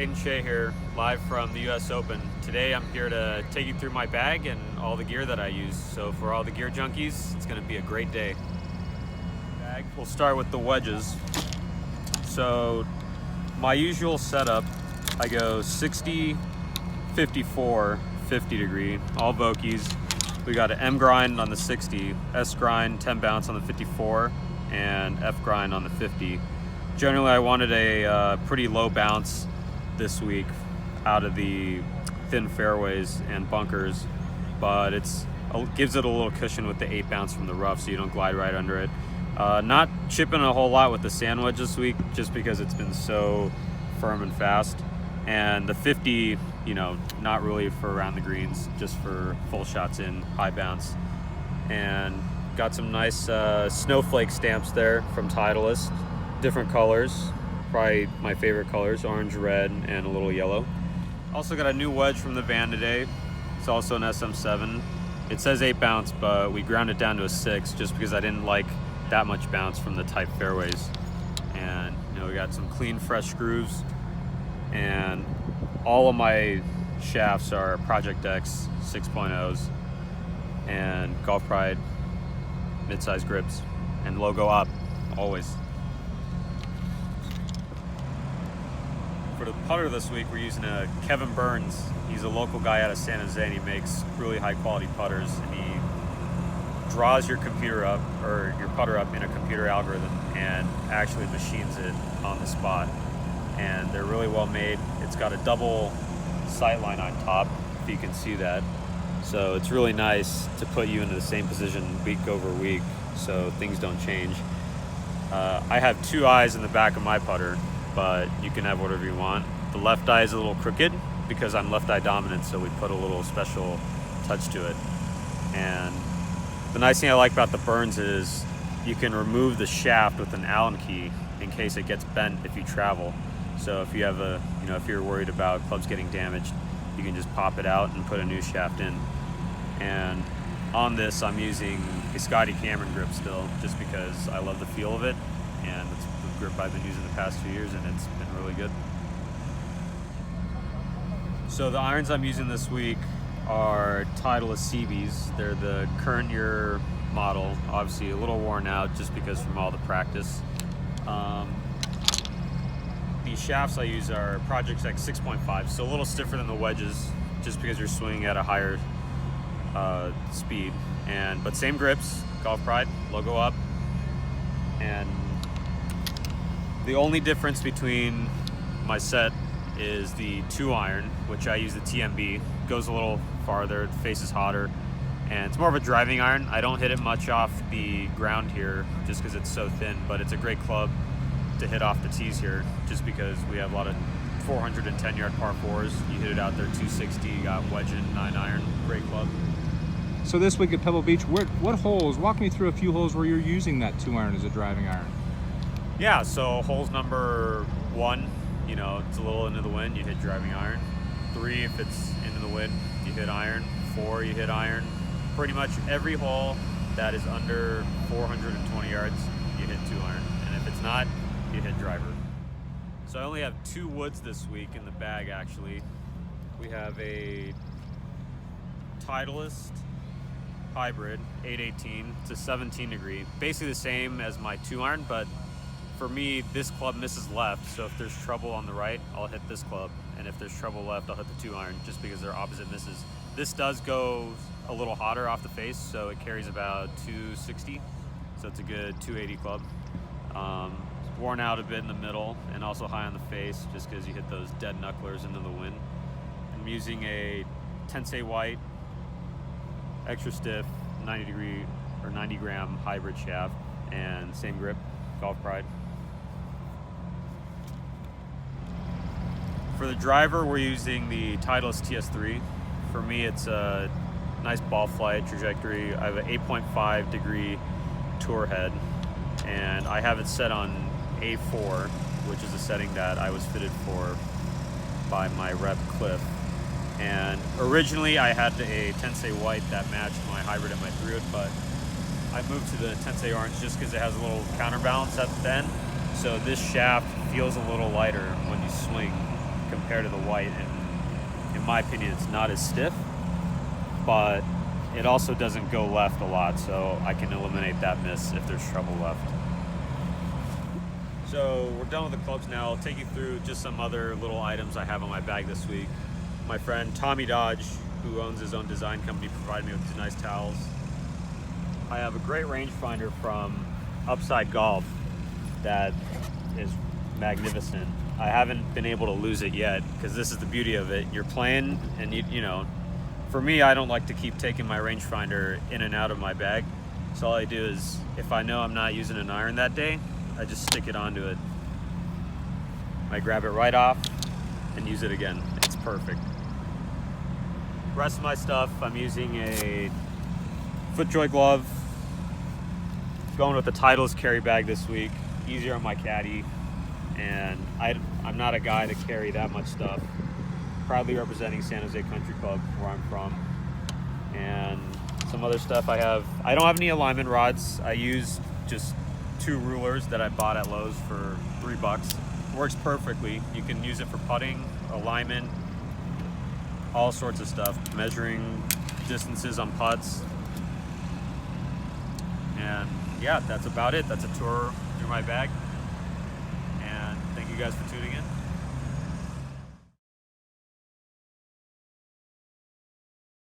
Hayden Shieh here, live from the US Open. Today I'm here to take you through my bag and all the gear that I use. So for all the gear junkies, it's gonna be a great day. We'll start with the wedges. So my usual setup, I go 60, 54, 50 degree, all Vokies. We got an M grind on the 60, S grind, 10 bounce on the 54, and F grind on the 50. Generally, I wanted a pretty low bounce this week out of the thin fairways and bunkers, but it gives it a little cushion with the 8 bounce from the rough, so you don't glide right under it. Not chipping a whole lot with the sand wedge this week, just because it's been so firm and fast. And the 50, you know, not really for around the greens, just for full shots in, high bounce. And got some nice snowflake stamps there from Titleist. Different colors, probably my favorite colors, orange, red, and a little yellow. Also got a new wedge from the van today. It's also an SM7. It says 8 bounce, but we ground it down to a 6 just because I didn't like that much bounce from the tight fairways. And you know, we got some clean, fresh grooves, and all of my shafts are Project X 6.0s and Golf Pride mid-size grips, and logo up always. For the putter this week, we're using a Kevin Burns. He's a local guy out of San Jose, and he makes really high quality putters, and he draws your computer up, or your putter up, in a computer algorithm and actually machines it on the spot. And they're really well made. It's got a double sight line on top, if you can see that. So it's really nice to put you into the same position week over week, so things don't change. I have 2 eyes in the back of my putter, but you can have whatever you want. The left eye is a little crooked because I'm left eye dominant, so we put a little special touch to it. And the nice thing I like about the Burns is you can remove the shaft with an Allen key in case it gets bent if you travel. So if you have if you're worried about clubs getting damaged, you can just pop it out and put a new shaft in. And on this, I'm using a Scotty Cameron grip still, just because I love the feel of it, and it's the grip I've been using the past few years, and it's been really good. So the irons I'm using this week are Titleist CBs. They're the current year model, obviously a little worn out just because from all the practice. The shafts I use are Project X 6.5, so a little stiffer than the wedges, just because you're swinging at a higher speed. But same grips, Golf Pride, logo up. And the only difference between my set is the 2 iron, which I use the TMB. Goes a little farther, the face is hotter, and it's more of a driving iron. I don't hit it much off the ground here just because it's so thin, but it's a great club to hit off the tees here, just because we have a lot of 410 yard par 4s. You hit it out there 260, you got wedge in 9 iron, great club. So this week at Pebble Beach, what holes, walk me through a few holes where you're using that 2 iron as a driving iron. Yeah, so holes number 1, you know, it's a little into the wind, you hit driving iron. 3, if it's into the wind, you hit iron. 4, you hit iron. Pretty much every hole that is under 420 yards, you hit 2 iron. And if it's not, you hit driver. So I only have 2 woods this week in the bag, actually. We have a Titleist hybrid 818. It's a 17 degree, basically the same as my 2 iron, but for me, this club misses left, so if there's trouble on the right, I'll hit this club, and if there's trouble left, I'll hit the 2 iron, just because they're opposite misses. This does go a little hotter off the face, so it carries about 260, so it's a good 280 club. Worn out a bit in the middle, and also high on the face, just because you hit those dead knucklers into the wind. I'm using a Tensei White, extra stiff, 90 degree or 90 gram hybrid shaft, and same grip, Golf Pride. For the driver, we're using the Titleist TS3. For me, it's a nice ball flight trajectory. I have an 8.5 degree tour head, and I have it set on A4, which is a setting that I was fitted for by my rep Cliff. And originally I had a Tensei White that matched my hybrid and my 3-wood, but I moved to the Tensei Orange just because it has a little counterbalance at the end. So this shaft feels a little lighter when you swing compared compared to the white, and in my opinion it's not as stiff, but it also doesn't go left a lot, so I can eliminate that miss if there's treble left. So we're done with the clubs now. I'll take you through just some other little items I have on my bag this week. My friend Tommy Dodge, who owns his own design company, provided me with these nice towels. I have a great rangefinder from Upside Golf that is magnificent. I haven't been able to lose it yet, because this is the beauty of it. You're playing, and you know, for me, I don't like to keep taking my rangefinder in and out of my bag. So all I do is, if I know I'm not using an iron that day, I just stick it onto it. I grab it right off and use it again. It's perfect. The rest of my stuff, I'm using a FootJoy glove. Going with the Titleist carry bag this week. Easier on my caddy. And I'm not a guy to carry that much stuff. Proudly representing San Jose Country Club, where I'm from. And some other stuff I don't have any alignment rods. I use just 2 rulers that I bought at Lowe's for $3. Works perfectly. You can use it for putting, alignment, all sorts of stuff. Measuring distances on putts. And yeah, that's about it. That's a tour through my bag. And thank you guys for tuning in.